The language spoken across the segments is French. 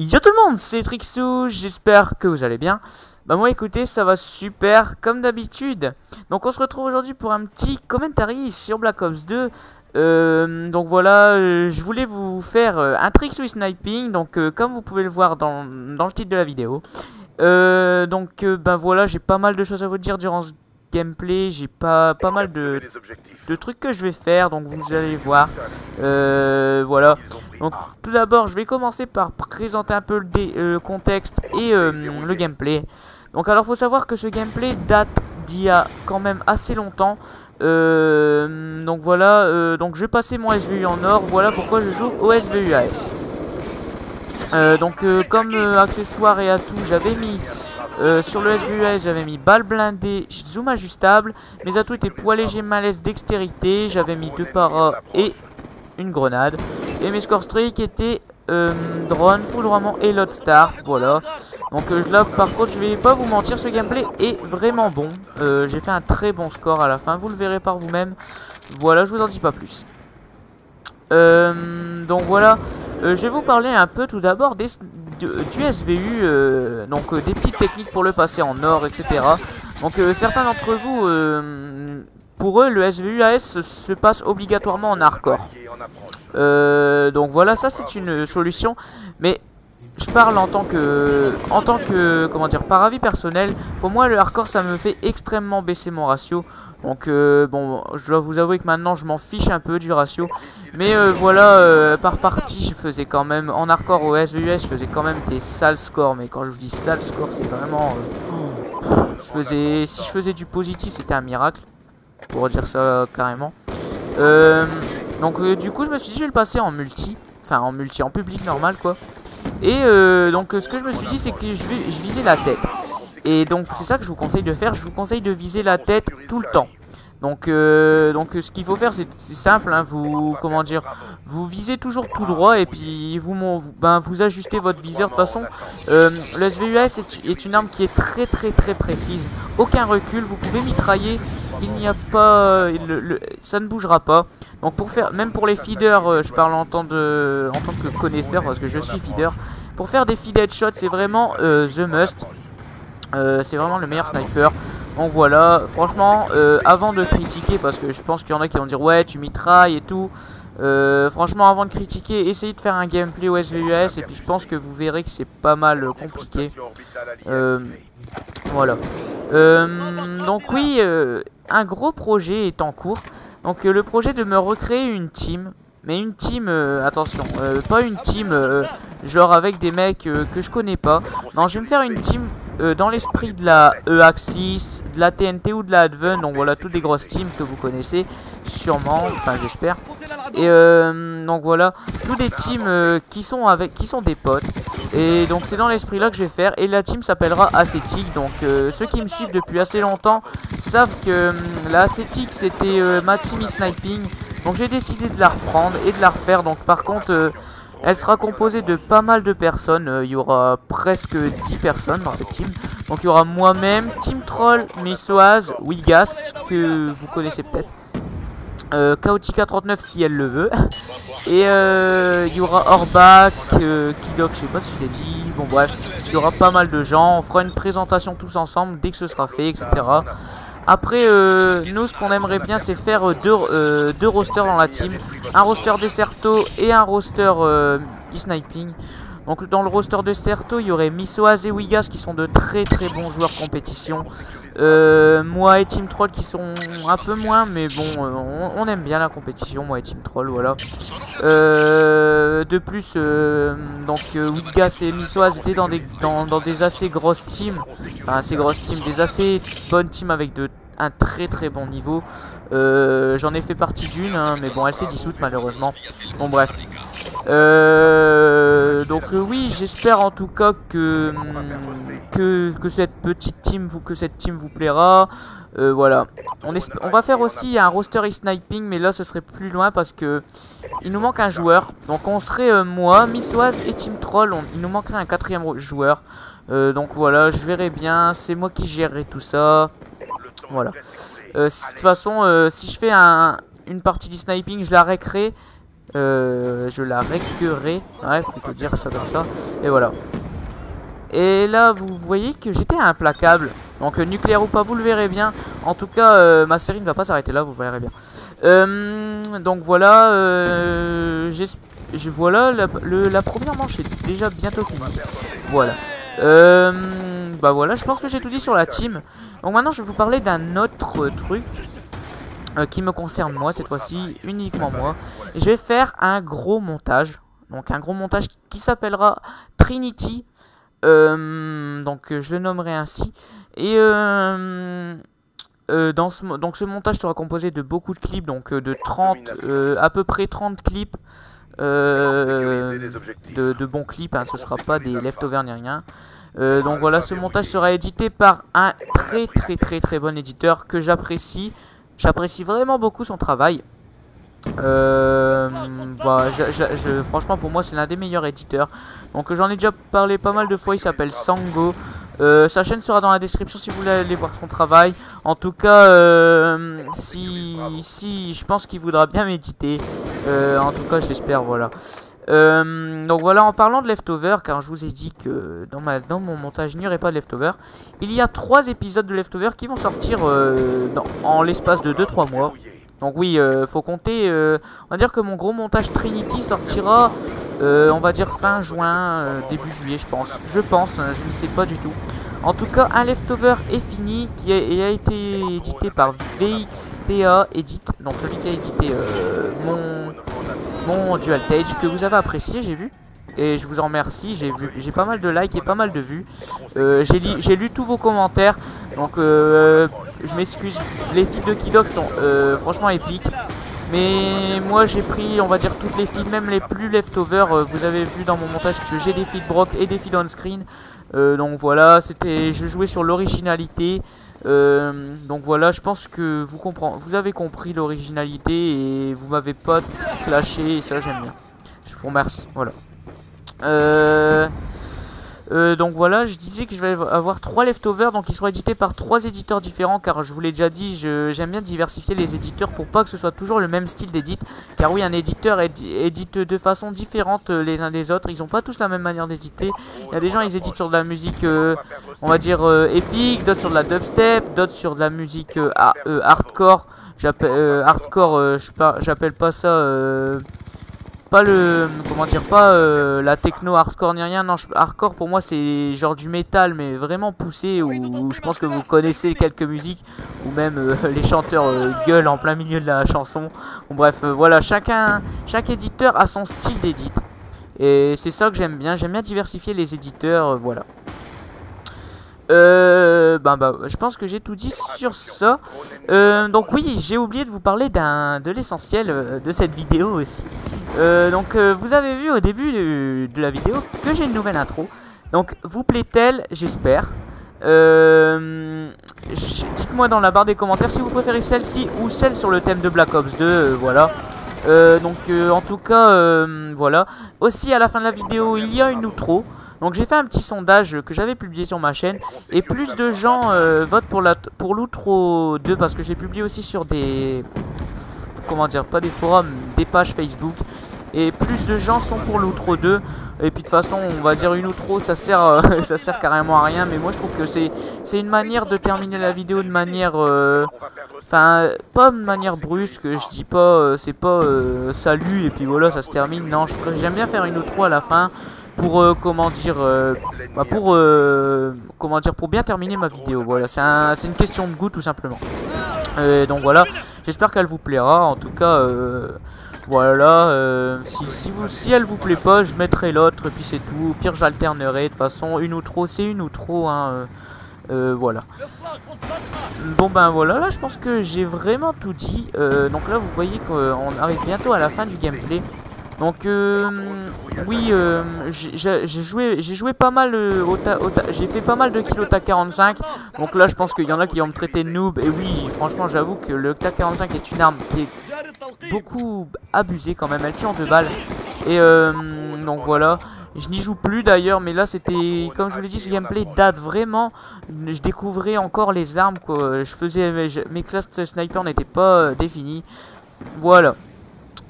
Yo tout le monde, c'est Trixou, j'espère que vous allez bien. Bah moi écoutez, ça va super comme d'habitude. Donc on se retrouve aujourd'hui pour un petit commentary sur Black Ops 2. Donc voilà, je voulais vous faire un Trixou sniping, donc comme vous pouvez le voir dans le titre de la vidéo. Ben voilà, j'ai pas mal de choses à vous dire durant ce gameplay, j'ai pas mal de trucs que je vais faire, donc vous allez voir. Voilà. Donc tout d'abord, je vais commencer par présenter un peu le contexte et le gameplay. Donc alors, faut savoir que ce gameplay date d'il y a quand même assez longtemps. Donc voilà, donc je vais passer mon SVU en or. Voilà pourquoi je joue au SVU AS. Comme accessoire et atout, j'avais mis sur le SVUS, j'avais mis balle blindée, zoom ajustable. Mes atouts étaient poids léger, malaise, dextérité. J'avais mis 2 paras et une grenade. Et mes score streak étaient drone, foudroiement et loadstar. Voilà. Donc là par contre je vais pas vous mentir, ce gameplay est vraiment bon. J'ai fait un très bon score à la fin, vous le verrez par vous-même. Voilà, je vous en dis pas plus. Donc voilà, je vais vous parler un peu tout d'abord du SVU, des petites techniques pour le passer en or, etc. Donc certains d'entre vous, pour eux, le SVU AS se passe obligatoirement en hardcore. Donc voilà, ça c'est une solution, mais je parle en tant que comment dire, par avis personnel. Pour moi, le hardcore, ça me fait extrêmement baisser mon ratio. Donc bon, je dois vous avouer que maintenant je m'en fiche un peu du ratio. Mais voilà, par partie je faisais quand même, en hardcore au SVUS, je faisais quand même des sales scores. Mais quand je vous dis sales scores, c'est vraiment si je faisais du positif, c'était un miracle, pour dire ça carrément. Du coup je me suis dit je vais le passer en multi. Enfin en public normal quoi. Et ce que je me suis dit, c'est que je visais la tête. Et donc c'est ça que je vous conseille de faire. Je vous conseille de viser la tête tout le temps. Donc ce qu'il faut faire, c'est simple, hein, vous visez toujours tout droit et puis vous ajustez votre viseur. De toute façon, le SVUS est une arme qui est très précise. Aucun recul, vous pouvez mitrailler. Il n'y a pas, ça ne bougera pas. Donc même pour les feeders, je parle en tant que connaisseur parce que je suis feeder. Pour faire des feed headshots, c'est vraiment the must. C'est vraiment le meilleur sniper. Donc voilà, franchement, avant de critiquer, parce que je pense qu'il y en a qui vont dire ouais tu mitrailles et tout. Franchement, avant de critiquer, essayez de faire un gameplay au SVUS et puis je pense que vous verrez que c'est pas mal compliqué. Voilà. Donc oui, un gros projet est en cours. Donc le projet de me recréer une team. Mais une team, attention, pas une team genre avec des mecs que je connais pas. Non, je vais me faire une team dans l'esprit de la E-Axis, de la TNT ou de la Advent. Donc voilà, toutes les grosses teams que vous connaissez sûrement, enfin j'espère. Et donc voilà, tous des teams qui sont des potes. Et donc c'est dans l'esprit là que je vais faire. Et la team s'appellera Ascetic. Donc ceux qui me suivent depuis assez longtemps savent que la Ascetic c'était ma team e-sniping. Donc j'ai décidé de la reprendre et de la refaire. Donc par contre elle sera composée de pas mal de personnes. Il y aura presque 10 personnes dans cette team. Donc il y aura moi-même, Team Troll, Missoise, Wigas, que vous connaissez peut-être, Chaotica 39 si elle le veut. Et il y aura Orbak, Kidok, je sais pas si je l'ai dit. Bon bref, il y aura pas mal de gens. On fera une présentation tous ensemble dès que ce sera fait, etc. Après, nous, ce qu'on aimerait bien, c'est faire deux rosters dans la team. Un roster Deserto et un roster e-sniping. Donc dans le roster Deserto, il y aurait Missoaz et Wigas qui sont de très bons joueurs compétition. Moi et Team Troll qui sont un peu moins, mais bon, on aime bien la compétition, moi et Team Troll, voilà. De plus, Wigas et Missoaz étaient dans des assez grosses teams. Enfin, assez grosses teams, des assez bonnes teams avec un très bon niveau. J'en ai fait partie d'une, hein, mais bon, elle s'est dissoute malheureusement. Bon, bref. Oui, j'espère en tout cas que cette petite team vous plaira. Voilà. On va faire aussi un roster e-sniping, mais là ce serait plus loin parce que il nous manque un joueur. Donc on serait moi, Missoise et Team Troll. Il nous manquerait un 4e joueur. Donc voilà, je verrai bien. C'est moi qui gérerai tout ça. Voilà. De toute façon, si je fais une partie de sniping, je la recrée. Je la récupérerai. Ouais, plutôt dire ça comme ça. Et voilà. Et là, vous voyez que j'étais implacable. Donc nucléaire ou pas, vous le verrez bien. En tout cas, ma série ne va pas s'arrêter là, vous verrez bien. Donc voilà, voilà, la première manche est déjà bientôt finie. Voilà. Bah voilà, je pense que j'ai tout dit sur la team. Donc maintenant, je vais vous parler d'un autre truc qui me concerne moi, cette fois-ci, uniquement moi. Et je vais faire un gros montage. Donc un gros montage qui s'appellera Trinity. Donc je le nommerai ainsi. Et donc ce montage sera composé de beaucoup de clips, donc de 30, à peu près 30 clips. De bons clips, hein, ce sera pas des leftovers ni rien. Donc voilà, ce montage sera édité par un très bon éditeur que j'apprécie. J'apprécie vraiment beaucoup son travail. Franchement, pour moi, c'est l'un des meilleurs éditeurs. Donc j'en ai déjà parlé pas mal de fois. Il s'appelle Sango. Sa chaîne sera dans la description si vous voulez aller voir son travail. En tout cas, si je pense qu'il voudra bien m'éditer. En tout cas, je l'espère. Voilà. Donc voilà, en parlant de leftover, car je vous ai dit que dans mon montage il n'y aurait pas de leftover, il y a 3 épisodes de leftover qui vont sortir en l'espace de 2-3 mois. Donc oui, faut compter, on va dire que mon gros montage Trinity sortira, on va dire fin juin, début juillet je pense. Je ne sais pas du tout. En tout cas, un leftover est fini, qui a été édité par VXTA Edit, donc celui qui a édité mon Dual Tage, que vous avez apprécié, j'ai vu. Et je vous en remercie, j'ai pas mal de likes et pas mal de vues. J'ai lu tous vos commentaires, donc je m'excuse. Les feeds de Kidoc sont franchement épiques. Mais moi j'ai pris, on va dire, toutes les feeds, même les plus leftover. Vous avez vu dans mon montage que j'ai des feeds Brock et des feeds on-screen. Donc voilà, je jouais sur l'originalité. Donc voilà, je pense que vous avez compris l'originalité et vous m'avez pas clashé, et ça j'aime bien. Je vous remercie, voilà. Donc voilà, je disais que je vais avoir 3 leftovers, donc ils seront édités par 3 éditeurs différents, car je vous l'ai déjà dit, j'aime bien diversifier les éditeurs pour pas que ce soit toujours le même style d'édite, car oui, un éditeur édite de façon différente les uns des autres, ils ont pas tous la même manière d'éditer. Il y a des gens, ils éditent sur de la musique, on va dire épique, d'autres sur de la dubstep, d'autres sur de la musique hardcore. J'appelle pas ça pas la techno hardcore ni rien. Non, hardcore pour moi c'est genre du métal mais vraiment poussé, où je pense que vous connaissez quelques musiques, ou même les chanteurs gueulent en plein milieu de la chanson. Bon, bref, voilà, chaque éditeur a son style d'édite, et c'est ça que j'aime bien diversifier les éditeurs, voilà. Je pense que j'ai tout dit sur ça. Donc oui, j'ai oublié de vous parler de l'essentiel de cette vidéo aussi. Vous avez vu au début de la vidéo que j'ai une nouvelle intro. Donc vous plaît-elle, j'espère. Dites-moi dans la barre des commentaires si vous préférez celle-ci ou celle sur le thème de Black Ops 2, voilà. En tout cas, voilà. Aussi à la fin de la vidéo, il y a une outro. Donc j'ai fait un petit sondage que j'avais publié sur ma chaîne, et plus de gens votent pour l'outro 2, parce que je l'ai publié aussi sur des, comment dire, pas des forums, des pages Facebook, et plus de gens sont pour l'outro 2. Et puis de toute façon, on va dire, une outro ça sert ça sert carrément à rien, mais moi je trouve que c'est une manière de terminer la vidéo de manière enfin pas de manière brusque. Je dis pas c'est pas salut et puis voilà ça se termine. Non, j'aime bien faire une outro à la fin pour comment dire pour bien terminer ma vidéo. Voilà, c'est une question de goût tout simplement. Donc voilà, j'espère qu'elle vous plaira. En tout cas voilà, si elle vous plaît pas, je mettrai l'autre et puis c'est tout. Au pire j'alternerai. De toute façon, une outro c'est une outro, hein. Voilà. Bon ben voilà, là je pense que j'ai vraiment tout dit. Donc là vous voyez qu'on arrive bientôt à la fin du gameplay. Donc oui, j'ai joué pas mal j'ai fait pas mal de kills au TAC 45. Donc là je pense qu'il y en a qui vont me traiter de noob. Et oui, franchement j'avoue que le TAC 45 est une arme qui est beaucoup abusée quand même. Elle tue en 2 balles. Et donc voilà, je n'y joue plus d'ailleurs, mais là c'était, comme je vous l'ai dit, ce gameplay date vraiment. Je découvrais encore les armes, quoi. Je faisais mes classes sniper n'étaient pas définies. Voilà.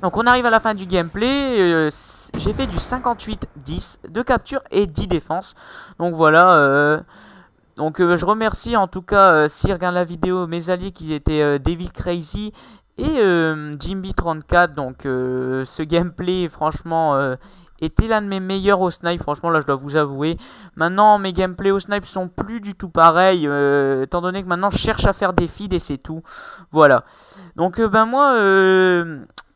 Donc on arrive à la fin du gameplay, j'ai fait du 58-10 de capture et 10 défense. Donc voilà, je remercie en tout cas, s'ils regardent la vidéo, mes alliés qui étaient Devil Crazy et Jimby34. Donc ce gameplay franchement était l'un de mes meilleurs au snipe, franchement là je dois vous avouer. Maintenant mes gameplays au snipe sont plus du tout pareils, étant donné que maintenant je cherche à faire des feeds et c'est tout. Voilà, donc moi...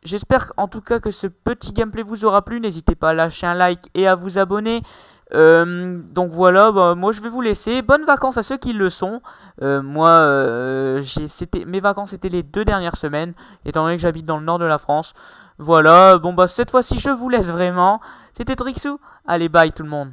j'espère en tout cas que ce petit gameplay vous aura plu. N'hésitez pas à lâcher un like et à vous abonner. Donc voilà, bah, moi je vais vous laisser. Bonnes vacances à ceux qui le sont. Moi, mes vacances étaient les 2 dernières semaines, étant donné que j'habite dans le nord de la France. Voilà, bon bah cette fois-ci je vous laisse vraiment. C'était Trixou. Allez, bye tout le monde.